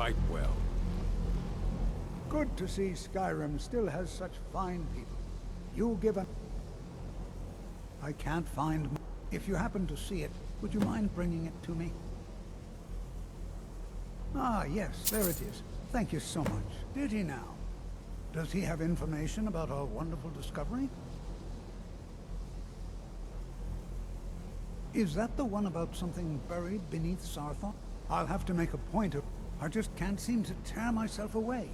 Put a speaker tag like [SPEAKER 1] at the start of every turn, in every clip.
[SPEAKER 1] quite well.
[SPEAKER 2] Good to see Skyrim still has such fine people. You give a... I can't find... If you happen to see it, would you mind bringing it to me? Ah, yes, there it is. Thank you so much. Did he now? Does he have information about our wonderful discovery? Is that the one about something buried beneath Sarthon? I'll have to make a point of... I just can't seem to tear myself away.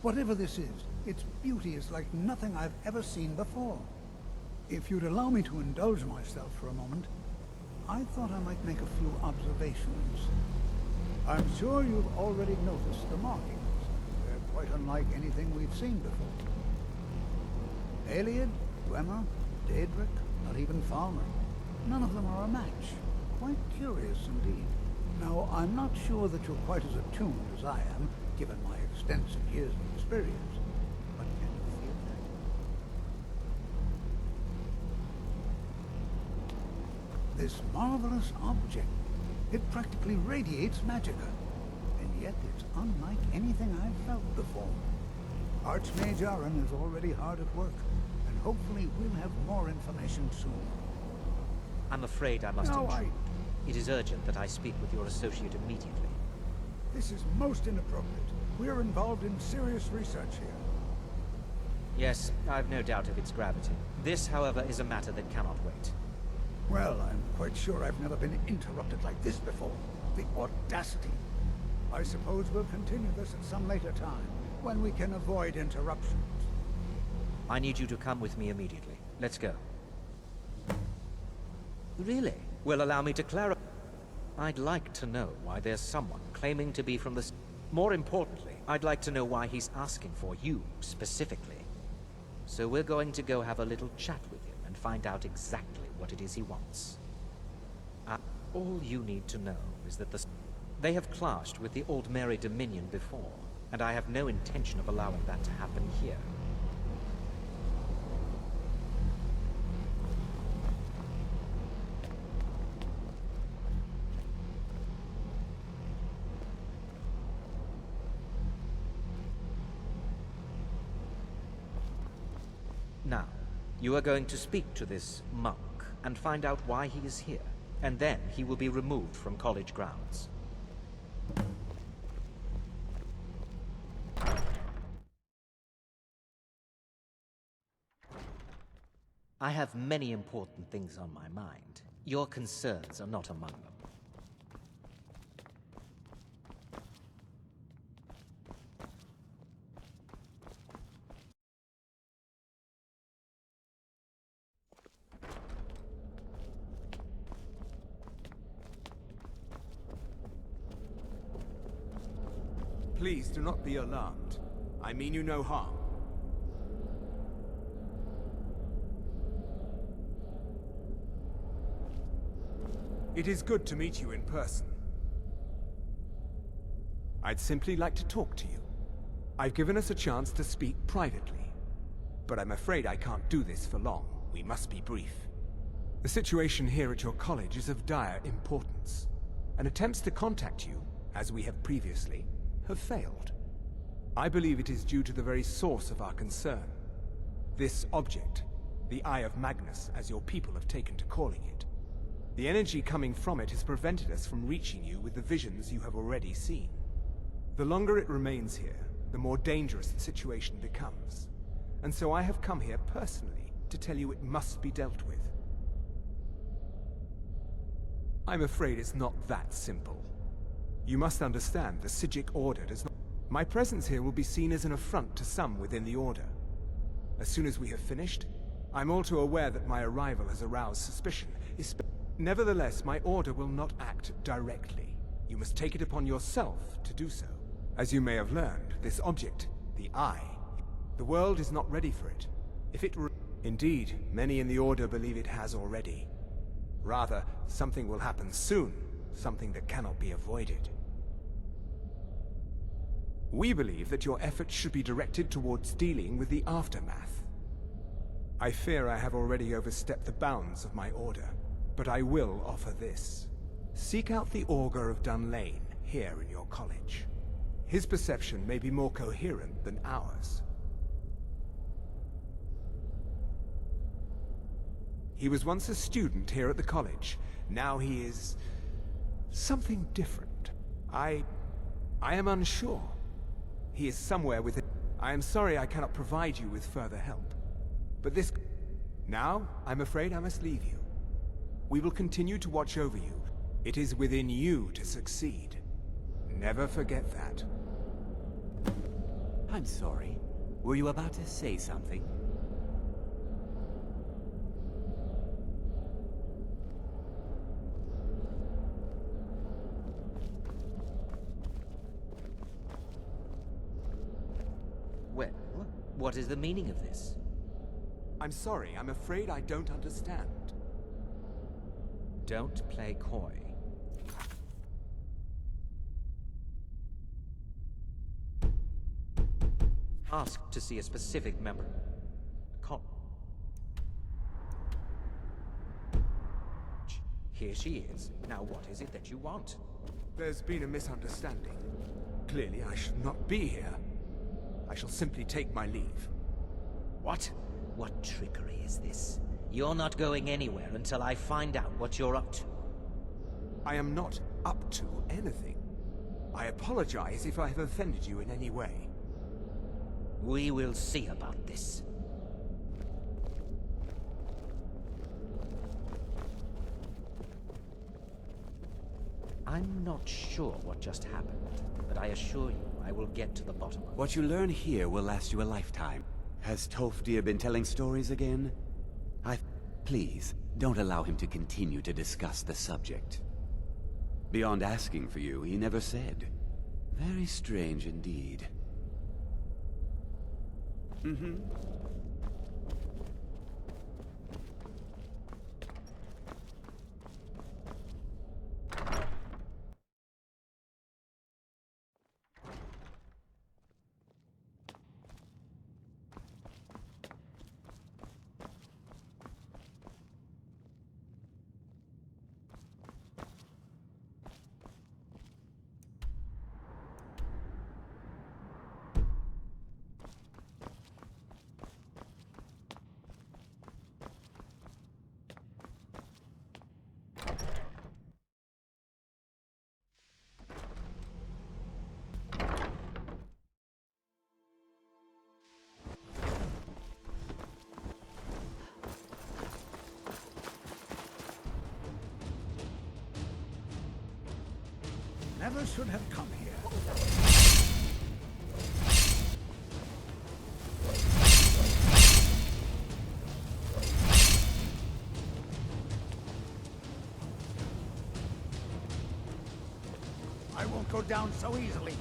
[SPEAKER 2] Whatever this is, its beauty is like nothing I've ever seen before. If you'd allow me to indulge myself for a moment, I thought I might make a few observations. I'm sure you've already noticed the markings. They're quite unlike anything we've seen before. Ayleid, Dwemer, Daedric, not even Falmer. None of them are a match. Quite curious indeed. Now, I'm not sure that you're quite as attuned as I am, given my extensive years of experience. But can you feel that? This marvelous object. It practically radiates magicka. And yet it's unlike anything I've felt before. Archmage Aaron is already hard at work, and hopefully we'll have more information soon.
[SPEAKER 3] I'm afraid I must intrude. It is urgent that I speak with your associate immediately.
[SPEAKER 2] This is most inappropriate. We're involved in serious research here.
[SPEAKER 3] Yes, I've no doubt of its gravity. This, however, is a matter that cannot wait.
[SPEAKER 2] Well, I'm quite sure I've never been interrupted like this before. The audacity. I suppose we'll continue this at some later time, when we can avoid interruptions.
[SPEAKER 3] I need you to come with me immediately. Let's go. Really? Well, allow me to clarify. I'd like to know why there's someone claiming to be from the... More importantly, I'd like to know why he's asking for you, specifically. So we're going to go have a little chat with him and find out exactly what it is he wants. All you need to know is that they have clashed with the Old Mary Dominion before, and I have no intention of allowing that to happen here. Now, you are going to speak to this monk and find out why he is here, and then he will be removed from college grounds. I have many important things on my mind. Your concerns are not among them.
[SPEAKER 4] Please do not be alarmed. I mean you no harm. It is good to meet you in person. I'd simply like to talk to you. I've given us a chance to speak privately, but I'm afraid I can't do this for long. We must be brief. The situation here at your college is of dire importance, and attempts to contact you, as we have previously, have failed. I believe it is due to the very source of our concern. This object, the Eye of Magnus, as your people have taken to calling it. The energy coming from it has prevented us from reaching you with the visions you have already seen. The longer it remains here, the more dangerous the situation becomes. And so I have come here personally to tell you it must be dealt with. I'm afraid it's not that simple. You must understand, the Psijic Order does not... My presence here will be seen as an affront to some within the Order. As soon as we have finished, I'm all too aware that my arrival has aroused suspicion. Nevertheless, my Order will not act directly. You must take it upon yourself to do so. As you may have learned, this object, the Eye, the world is not ready for it. If it were... Indeed, many in the Order believe it has already. Rather, something will happen soon. Something that cannot be avoided. We believe that your efforts should be directed towards dealing with the aftermath. I fear I have already overstepped the bounds of my order, but I will offer this. Seek out the Augur of Dunlane here in your college. His perception may be more coherent than ours. He was once a student here at the college. Now he is something different. I am unsure. He is somewhere within. I am sorry I cannot provide you with further help. But this... Now, I'm afraid I must leave you. We will continue to watch over you. It is within you to succeed. Never forget that.
[SPEAKER 1] I'm sorry. Were you about to say something?
[SPEAKER 3] Well, what is the meaning of this?
[SPEAKER 4] I'm sorry, I'm afraid I don't understand.
[SPEAKER 3] Don't play coy. Ask to see a specific member. Here she is. Now what is it that you want?
[SPEAKER 4] There's been a misunderstanding. Clearly I should not be here. I shall simply take my leave.
[SPEAKER 3] What? What trickery is this? You're not going anywhere until I find out what you're up to.
[SPEAKER 4] I am not up to anything. I apologize if I have offended you in any way.
[SPEAKER 3] We will see about this. I'm not sure what just happened, but I assure you I will get to the bottom of it.
[SPEAKER 1] What you learn here will last you a lifetime. Has Tolfdir been telling stories again? Please, don't allow him to continue to discuss the subject. Beyond asking for you, he never said. Very strange indeed.
[SPEAKER 2] Never should have come here. I won't go down so easily.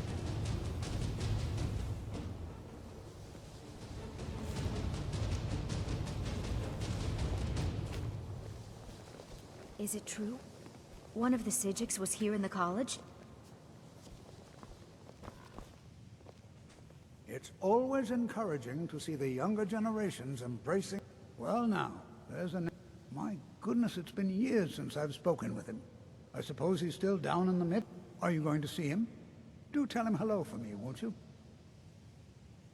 [SPEAKER 5] Is it true? One of the Psijics was here in the college?
[SPEAKER 2] It's always encouraging to see the younger generations embracing... Well now, there's a... My goodness, it's been years since I've spoken with him. I suppose he's still down in the mid. Are you going to see him? Do tell him hello for me, won't you?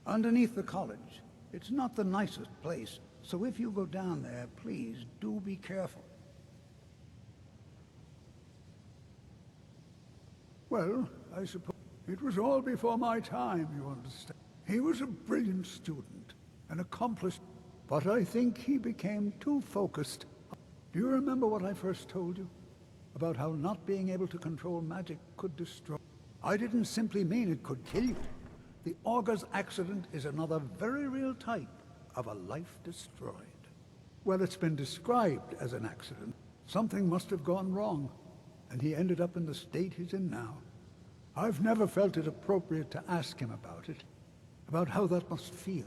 [SPEAKER 2] Underneath the college. It's not the nicest place, so if you go down there, please do be careful. Well, I suppose it was all before my time, you understand. He was a brilliant student, an accomplished, but I think he became too focused. Do you remember what I first told you? About how not being able to control magic could destroy... I didn't simply mean it could kill you. The Augur's accident is another very real type of a life destroyed. Well, it's been described as an accident. Something must have gone wrong, and he ended up in the state he's in now. I've never felt it appropriate to ask him about it, about how that must feel.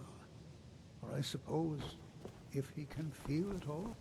[SPEAKER 2] Or I suppose, if he can feel at all.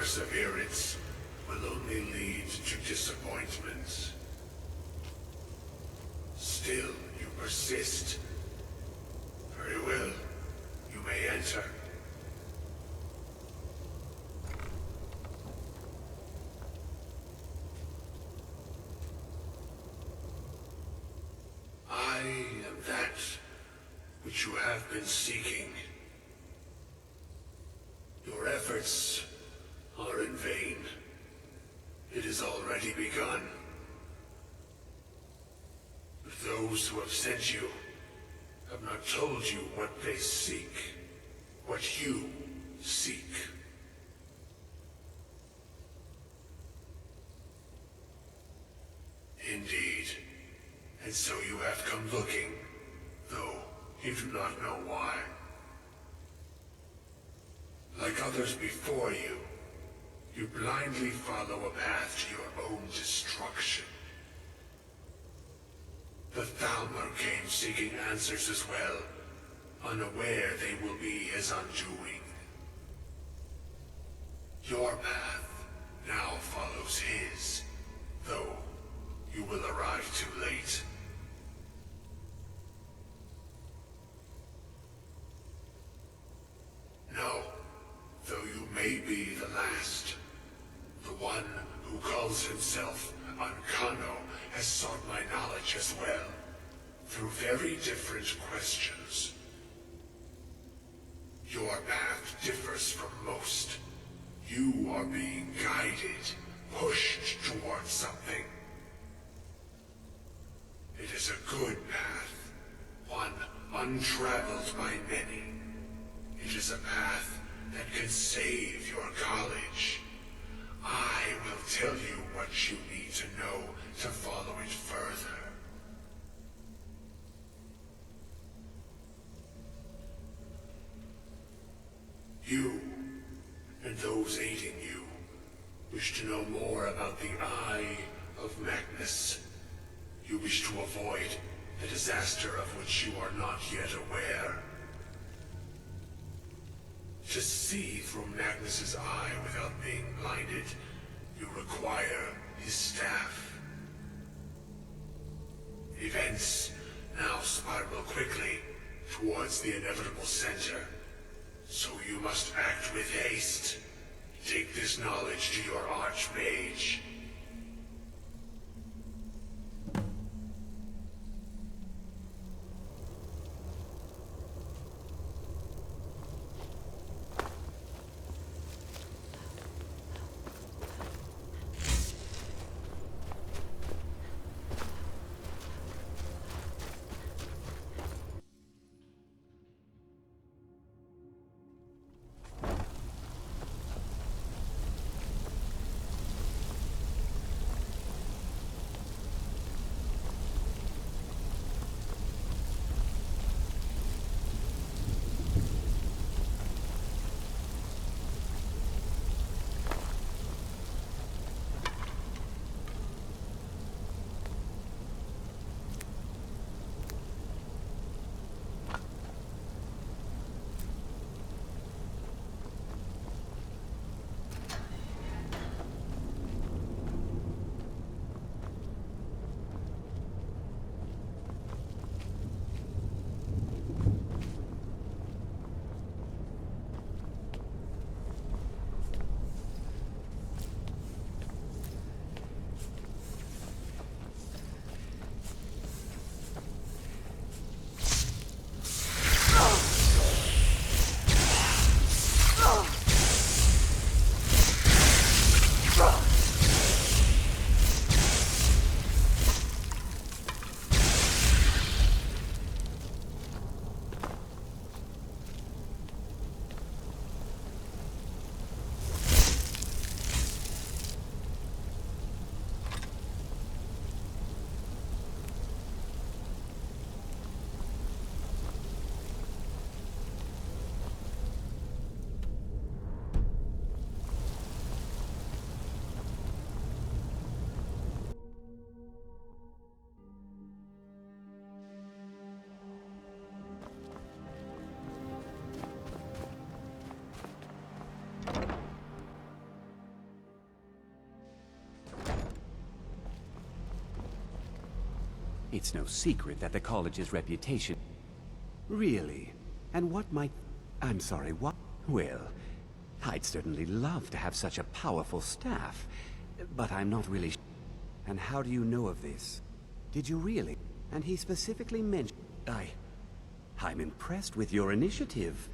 [SPEAKER 6] perseverance will only lead to disappointment. Still, you persist. Very well. You may enter. I am that which you have been seeking. Your efforts are in vain. It has already begun. Those who have sent you have not told you what they seek, what you seek. Indeed. And so you have come looking, though you do not know why. Like others before you, you blindly follow a path to your own destruction. The Thalmor came seeking answers as well, unaware they will be his undoing. Your path now follows his, though you will arrive too late. No, though you may be the last, the one who calls himself Uncapper has sought my knowledge as well, through very different questions. Your path differs from most. You are being guided, pushed towards something. It is a good path, one untraveled by many. It is a path that can save your college. I will tell you what you need to know to follow it further. You, and those aiding you, wish to know more about the Eye of Magnus. You wish to avoid the disaster of which you are not yet aware. To see through Magnus's eye without being blinded, you require his staff. Events now spiral quickly towards the inevitable center, so you must act with haste. Take this knowledge to your Archmage.
[SPEAKER 1] It's no secret that the college's reputation... Really? And what might... I'm sorry, what? Well, I'd certainly love to have such a powerful staff, but I'm not really... And how do you know of this? Did you really? And he specifically mentioned... I'm impressed with your initiative.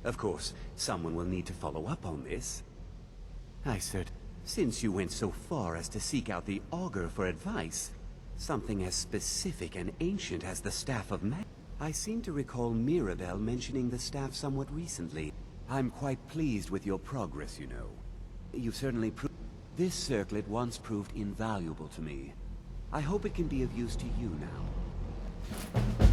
[SPEAKER 1] Of course, someone will need to follow up on this. Since you went so far as to seek out the Augur for advice, something as specific and ancient as the Staff of Mag... I seem to recall Mirabelle mentioning the staff somewhat recently. I'm quite pleased with your progress, you know. You've certainly proved... This circlet once proved invaluable to me. I hope it can be of use to you now.